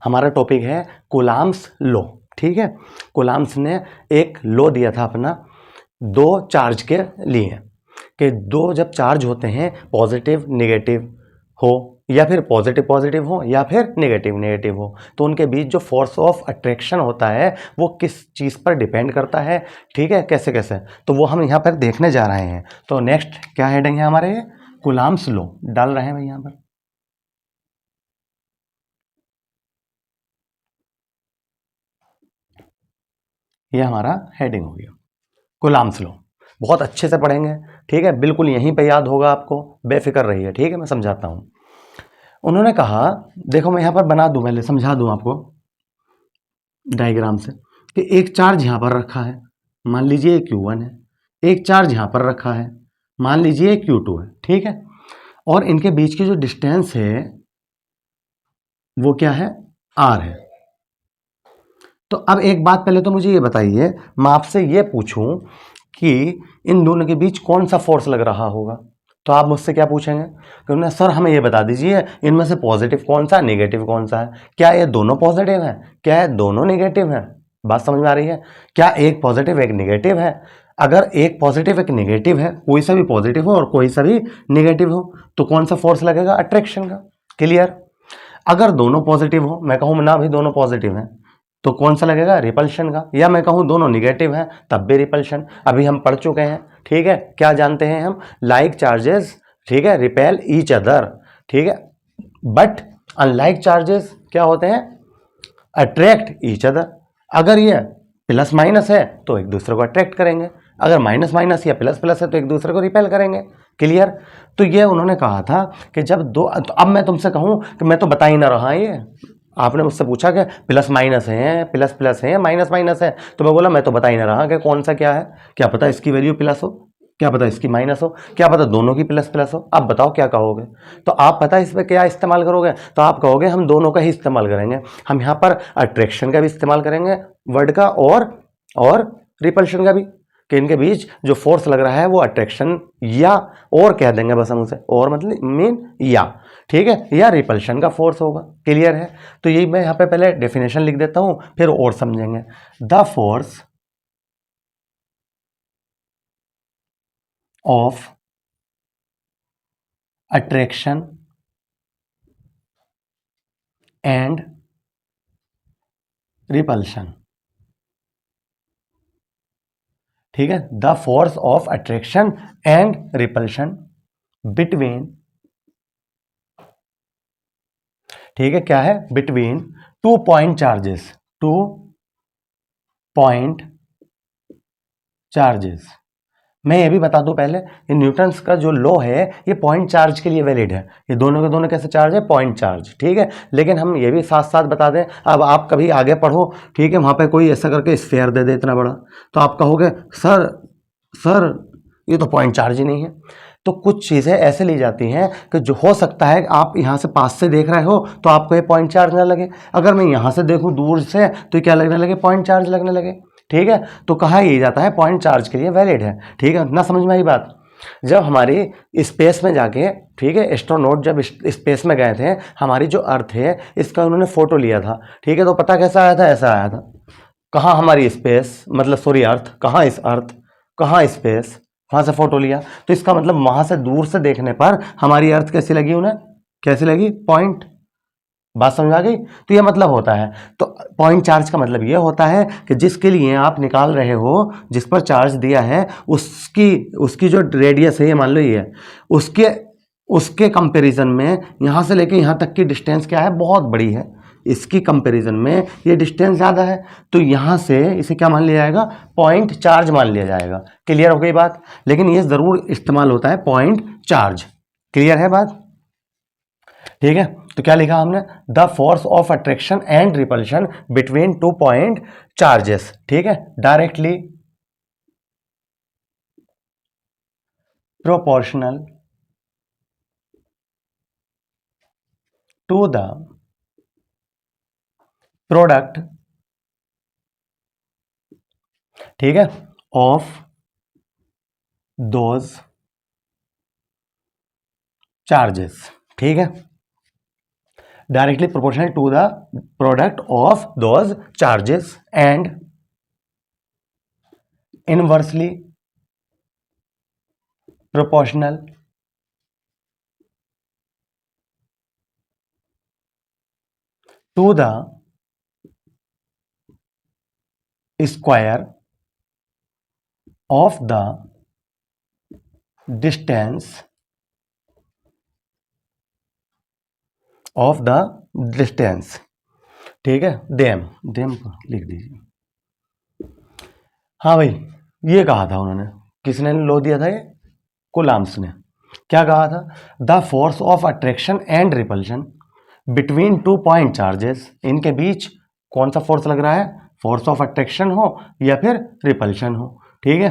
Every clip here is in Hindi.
हमारा टॉपिक है कूलाम्स लॉ। ठीक है, कूलाम्स ने एक लॉ दिया था अपना दो चार्ज के लिए कि दो जब चार्ज होते हैं पॉजिटिव नेगेटिव हो या फिर पॉजिटिव पॉजिटिव हो या फिर नेगेटिव नेगेटिव हो, तो उनके बीच जो फोर्स ऑफ अट्रैक्शन होता है वो किस चीज़ पर डिपेंड करता है। ठीक है, कैसे कैसे, तो वो हम यहाँ पर देखने जा रहे हैं। तो नेक्स्ट क्या हेडिंग है हमारे, कूलाम्स लॉ डाल रहे हैं भाई यहाँ पर। ये हमारा हेडिंग हो गया कूलाम्स लॉ। बहुत अच्छे से पढ़ेंगे, ठीक है, बिल्कुल यहीं पे याद होगा आपको, बेफिक्र रहिए। ठीक है, मैं समझाता हूँ। उन्होंने कहा, देखो मैं यहाँ पर बना दूं, पहले समझा दूं आपको डायग्राम से, कि एक चार्ज यहाँ पर रखा है, मान लीजिए Q1 है, एक चार्ज यहाँ पर रखा है, मान लीजिए Q2 है। ठीक है, और इनके बीच की जो डिस्टेंस है वो क्या है, R है। तो अब एक बात पहले तो मुझे ये बताइए, मैं आपसे ये पूछूं कि इन दोनों के बीच कौन सा फोर्स लग रहा होगा, तो आप मुझसे क्या पूछेंगे कि सर हमें ये बता दीजिए इनमें से पॉजिटिव कौन सा नेगेटिव कौन सा है, क्या ये दोनों पॉजिटिव है, क्या ये दोनों नेगेटिव है। बात समझ में आ रही है, क्या एक पॉजिटिव एक नेगेटिव है। अगर एक पॉजिटिव एक नेगेटिव है, कोई सा भी पॉजिटिव हो और कोई सा भी नेगेटिव हो, तो कौन सा फोर्स लगेगा, अट्रैक्शन का। क्लियर। अगर दोनों पॉजिटिव हो, मैं कहूँ ना भी दोनों पॉजिटिव हैं, तो कौन सा लगेगा, रिपल्शन का। या मैं कहूँ दोनों निगेटिव हैं तब भी रिपल्शन। अभी हम पढ़ चुके हैं, ठीक है, क्या जानते हैं हम, लाइक चार्जेस, ठीक है, रिपेल ईच अदर। ठीक है, बट अनलाइक चार्जेस क्या होते हैं, अट्रैक्ट ईच अदर। अगर ये प्लस माइनस है तो एक दूसरे को अट्रैक्ट करेंगे, अगर माइनस माइनस या प्लस प्लस है तो एक दूसरे को रिपेल करेंगे। क्लियर। तो ये उन्होंने कहा था कि जब दो, तो अब मैं तुमसे कहूं कि मैं तो बता ही ना रहा, ये आपने मुझसे पूछा कि प्लस माइनस है प्लस प्लस है माइनस माइनस है, तो मैं बोला मैं तो बता ही ना रहा कि कौन सा क्या है। क्या पता इसकी वैल्यू प्लस हो, क्या पता इसकी माइनस हो, क्या पता दोनों की प्लस प्लस हो। अब बताओ क्या कहोगे। तो आप पता इस पर क्या इस्तेमाल करोगे, तो आप कहोगे हम दोनों का ही इस्तेमाल करेंगे। हम यहाँ पर अट्रैक्शन का भी इस्तेमाल करेंगे वर्ड का, और रिपल्शन का भी, कि इनके बीच जो फोर्स लग रहा है वो अट्रैक्शन या और कह देंगे बस हम उसे, और मतलब मीन या, ठीक है, या रिपल्शन का फोर्स होगा। क्लियर है। तो यही मैं यहाँ पे पहले डेफिनेशन लिख देता हूं, फिर और समझेंगे। The force of attraction and repulsion. ठीक है, the force of attraction and repulsion between, ठीक है, क्या है, between two point charges, to point charges. मैं ये भी बता दूं पहले, ये न्यूटन्स का जो लॉ है ये पॉइंट चार्ज के लिए वैलिड है। ये दोनों के दोनों कैसे चार्ज है, पॉइंट चार्ज। ठीक है, लेकिन हम ये भी साथ साथ बता दें, अब आप कभी आगे पढ़ो, ठीक है, वहां पे कोई ऐसा करके स्फेयर दे दे इतना बड़ा, तो आप कहोगे सर सर ये तो पॉइंट चार्ज ही नहीं है। तो कुछ चीज़ें ऐसे ली जाती हैं कि जो हो सकता है आप यहाँ से पास से देख रहे हो तो आपको ये पॉइंट चार्ज ना लगे, अगर मैं यहाँ से देखूँ दूर से तो क्या लगने लगे, पॉइंट चार्ज लगने लगे। ठीक है, तो कहा यही जाता है पॉइंट चार्ज के लिए वैलिड है। ठीक है ना, समझ में आई बात। जब हमारी स्पेस में जाके, ठीक है, एस्ट्रोनॉट जब स्पेस में गए थे, हमारी जो अर्थ है इसका उन्होंने फोटो लिया था। ठीक है, तो पता कैसा आया था, ऐसा आया था। कहाँ हमारी स्पेस, मतलब सॉरी अर्थ, कहाँ इस अर्थ, कहाँ स्पेस, वहां से फोटो लिया। तो इसका मतलब वहां से दूर से देखने पर हमारी अर्थ कैसी लगी उन्हें, कैसी लगी, पॉइंट। बात समझ आ गई। तो यह मतलब होता है, तो पॉइंट चार्ज का मतलब यह होता है कि जिसके लिए आप निकाल रहे हो, जिस पर चार्ज दिया है, उसकी उसकी जो रेडियस है, ये मान लो ये है, उसके उसके कंपैरिजन में यहां से लेके यहां तक की डिस्टेंस क्या है, बहुत बड़ी है। इसकी कंपैरिजन में ये डिस्टेंस ज़्यादा है, तो यहां से इसे क्या मान लिया जाएगा, पॉइंट चार्ज मान लिया जाएगा। क्लियर हो गई बात। लेकिन ये ज़रूर इस्तेमाल होता है पॉइंट चार्ज। क्लियर है बात। ठीक है, तो क्या लिखा हमने, the force of attraction and repulsion between two point charges. ठीक है, directly proportional to the product, ठीक है, ऑफ दोज चार्जेस। ठीक है, directly proportional to the product of those charges and inversely proportional to the square of the distance of the distance, ठीक है, देम को लिख दीजिए। हाँ भाई, ये कहा था उन्होंने, किसने लो दिया था ये? कूलम्ब्स ने। क्या कहा था? The force of attraction and repulsion between two point charges, इनके बीच कौन सा फोर्स लग रहा है? फोर्स ऑफ अट्रैक्शन हो या फिर रिपल्शन हो, ठीक है,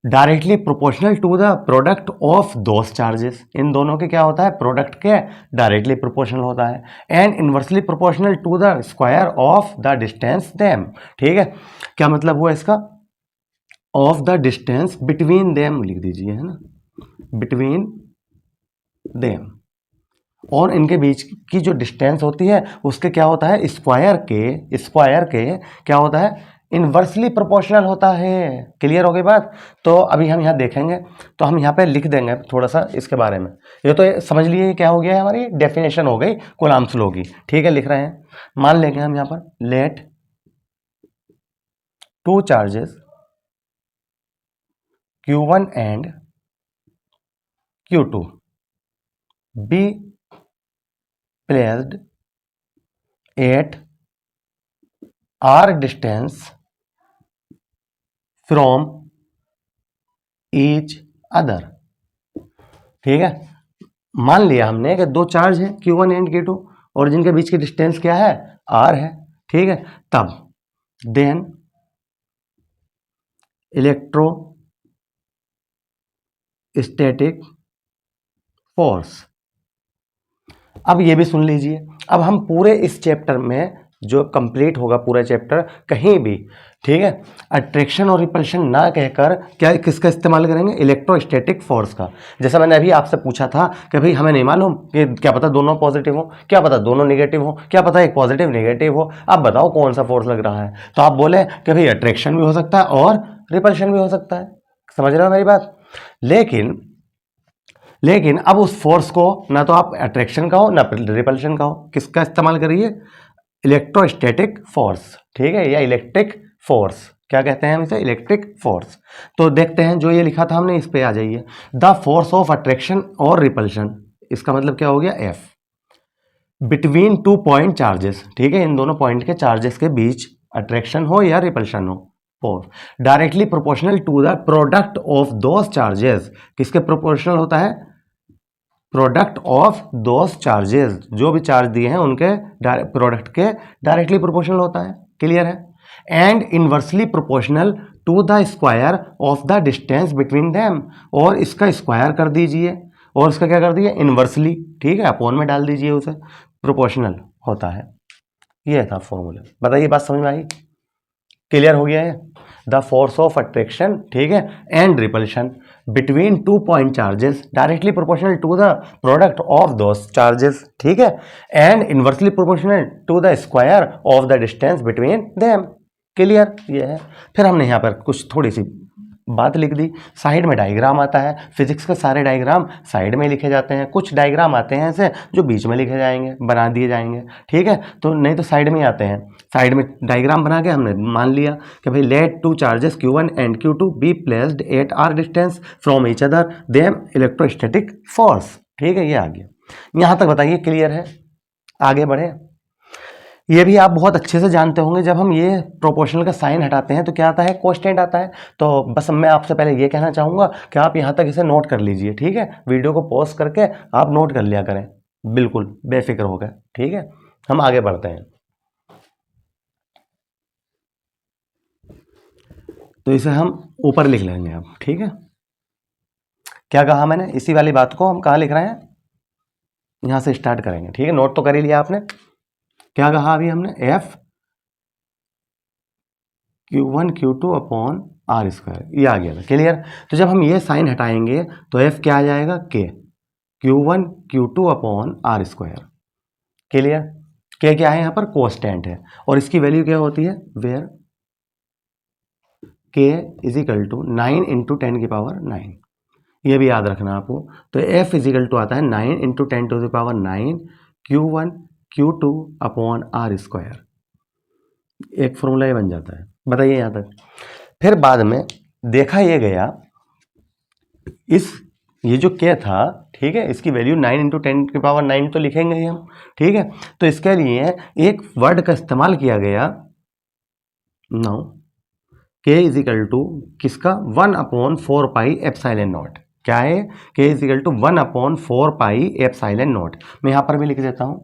directly proportional to the product of those charges, इन दोनों के क्या होता है? प्रोडक्ट के डायरेक्टली प्रोपोर्शनल होता है, and inversely proportional to the square of the distance them, ठीक है। क्या मतलब हुआ इसका? Of the distance between them लिख दीजिए, है ना, बिटवीन देम, और इनके बीच की जो डिस्टेंस होती है उसके क्या होता है? स्क्वायर के क्या होता है? इनवर्सली प्रोपोर्शनल होता है। क्लियर हो गई बात? तो अभी हम यहाँ देखेंगे, तो हम यहाँ पे लिख देंगे थोड़ा सा इसके बारे में। ये तो समझ लिए क्या हो गया है, हमारी डेफिनेशन हो गई कूलम्ब्स लॉ की, ठीक है। लिख रहे हैं, मान लेंगे हम यहाँ पर, let two charges Q1 and Q2 be placed at r distance from each other, ठीक है। मान लिया हमने कि दो चार्ज है Q1 एंड Q2 और जिनके बीच की डिस्टेंस क्या है? r है, ठीक है। तब देन इलेक्ट्रोस्टैटिक फोर्स, अब ये भी सुन लीजिए। अब हम पूरे इस चैप्टर में जो कंप्लीट होगा पूरा चैप्टर, कहीं भी, ठीक है, अट्रैक्शन और रिपल्शन ना कहकर क्या किसका इस्तेमाल करेंगे? इलेक्ट्रोस्टैटिक फोर्स का। जैसा मैंने अभी आपसे पूछा था कि भाई हमें नहीं मालूम कि क्या पता दोनों पॉजिटिव हो, क्या पता दोनों नेगेटिव हो, क्या पता एक पॉजिटिव नेगेटिव हो, आप बताओ कौन सा फोर्स लग रहा है। तो आप बोले कि भाई अट्रैक्शन भी हो सकता है और रिपल्शन भी हो सकता है। समझ रहे हो मेरी बात? लेकिन अब उस फोर्स को ना तो आप अट्रैक्शन का हो ना रिपल्शन का हो, किसका इस्तेमाल करिए? इलेक्ट्रोस्टैटिक फोर्स, ठीक है, या इलेक्ट्रिक फोर्स, क्या कहते हैं हम इसे? Electric force. तो देखते हैं, जो ये लिखा था हमने, इस पे आ जाइए। द फोर्स ऑफ अट्रैक्शन और रिपल्शन, इसका मतलब क्या हो गया? F between two point charges, ठीक है, इन दोनों पॉइंट के चार्जेस के बीच अट्रैक्शन हो या रिपल्शन हो, force directly proportional to the product of those charges, किसके प्रोपोर्शनल होता है? प्रोडक्ट ऑफ दोस चार्जेस, जो भी चार्ज दिए हैं उनके प्रोडक्ट के डायरेक्टली प्रोपोर्शनल होता है। क्लियर है? And inversely proportional to the square of the distance between them, और इसका स्क्वायर कर दीजिए और इसका क्या कर दिए? इनवर्सली, ठीक है, अपॉन में डाल दीजिए उसे, प्रोपोर्शनल होता है। ये था फॉर्मूला। बताइए, बात समझ में आई? क्लियर हो गया है? द फोर्स ऑफ अट्रैक्शन, ठीक है, and repulsion between two point charges directly proportional to the product of those charges, ठीक है, and inversely proportional to the square of the distance between them. Clear? ये है। फिर हमने यहाँ पर कुछ थोड़ी सी बात लिख दी। साइड में डायग्राम आता है, फिजिक्स के सारे डायग्राम साइड में लिखे जाते हैं, कुछ डायग्राम आते हैं ऐसे जो बीच में लिखे जाएंगे, बना दिए जाएंगे, ठीक है, तो नहीं तो साइड में आते हैं। साइड में डायग्राम बना के हमने मान लिया कि भाई let two charges Q1 and Q2 be placed at r distance from each other them electrostatic force, ठीक है, ये आ गया। यहाँ तक बताइए क्लियर है? आगे बढ़े। ये भी आप बहुत अच्छे से जानते होंगे, जब हम ये प्रोपोर्शनल का साइन हटाते हैं तो क्या आता है? कोस्टेंट आता है। तो बस मैं आपसे पहले ये कहना चाहूँगा कि आप यहाँ तक इसे नोट कर लीजिए, ठीक है, वीडियो को पॉज करके आप नोट कर लिया करें, बिल्कुल बेफिक्र होकर, ठीक है। हम आगे बढ़ते हैं। तो इसे हम ऊपर लिख लेंगे अब, ठीक है। क्या कहा मैंने? इसी वाली बात को हम कहाँ लिख रहे हैं? यहाँ से स्टार्ट करेंगे, ठीक है। नोट तो कर ही लिया आपने। क्या कहा अभी हमने? F Q1 Q2 upon r square, ये आ गया था। क्लियर? तो जब हम ये साइन हटाएंगे तो एफ क्या आ जाएगा? के Q1 Q2 upon r square, clear? के क्या है यहाँ पर? कांस्टेंट है, और इसकी वैल्यू क्या होती है? वेयर के इज इक्वल टू 9 इंटू 10⁹, ये भी याद रखना आपको। तो एफ इज इक्वल टू आता है 9 into 10⁹ Q1 Q2 upon r square. एक फॉर्मूला ये बन जाता है। बताइए यहाँ तक। फिर बाद में देखा ये गया, ये जो के था, ठीक है, इसकी वैल्यू 9 इंटू 10⁹ तो लिखेंगे ही हम, ठीक है। तो इसके लिए एक वर्ड का इस्तेमाल किया गया, नाउ के इज इक्वल टू किसका? 1/4πε0। क्या है? के इज इक्वल टू 1/4πε0। मैं यहां पर भी लिख देता हूं।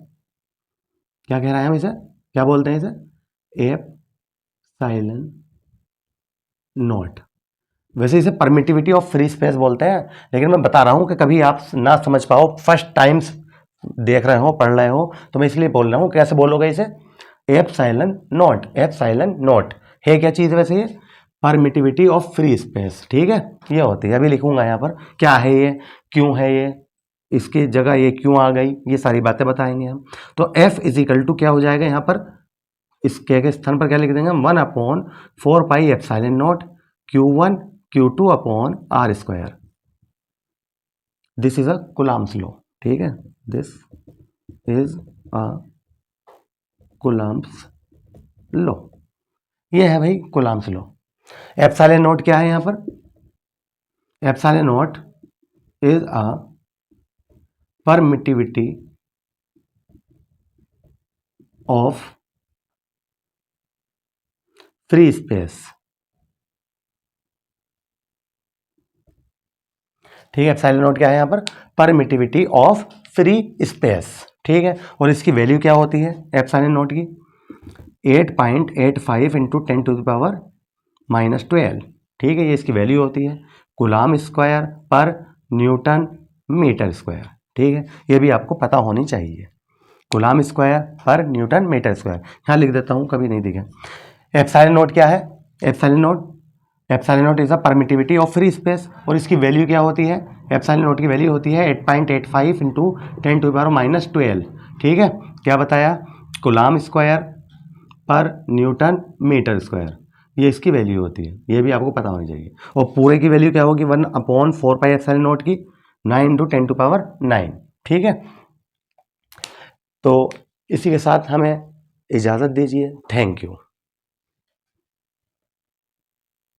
क्या कह रहा है हम इसे? क्या बोलते हैं इसे? ε0। वैसे इसे परमिटिविटी ऑफ फ्री स्पेस बोलते हैं, लेकिन मैं बता रहा हूं कि कभी आप ना समझ पाओ, फर्स्ट टाइम्स देख रहे हो, पढ़ रहे हो, तो मैं इसलिए बोल रहा हूं। कैसे बोलोगे इसे? ε0 है क्या चीज? वैसे ये परमिटिविटी ऑफ फ्री स्पेस, ठीक है, ये होती है। अभी लिखूंगा यहाँ पर क्या है ये, क्यों है ये, इसकी जगह ये क्यों आ गई, ये सारी बातें बताएंगे हम। तो F इज इक्वल टू क्या हो जाएगा यहाँ पर? इस के स्थान पर क्या लिख देंगे हम? 1/4πε0 Q1 Q2 upon r square. This is a Coulomb's law, ठीक है, this is a Coulomb's law. ये है भाई कूलम्ब्स लॉ। ε0 क्या है यहाँ पर? ε0 is a permittivity of free space, ठीक है। ε0 क्या है यहाँ पर? परमिटिविटी ऑफ फ्री स्पेस, ठीक है। और इसकी वैल्यू क्या होती है ε0 की? 8.85 इंटू 10⁻⁻12, ठीक है, ये इसकी वैल्यू होती है। कूलम्ब स्क्वायर पर न्यूटन मीटर स्क्वायर, ठीक है, ये भी आपको पता होनी चाहिए। कूलम्ब स्क्वायर पर न्यूटन मीटर स्क्वायर, यहाँ लिख देता हूँ, कभी नहीं दिखे। ε0 क्या है? ε0 is a permittivity of free space, और इसकी वैल्यू क्या होती है? ε0 की वैल्यू होती है 8.85 इंटू 10⁻⁻12, ठीक है। क्या बताया? कूलम्ब स्क्वायर पर न्यूटन मीटर स्क्वायर, ये इसकी वैल्यू होती है, ये भी आपको पता होनी चाहिए। और पूरे की वैल्यू क्या होगी? 1/4πε0 की 9 इंटू 10⁹, ठीक है। तो इसी के साथ हमें इजाज़त दीजिए। Thank you.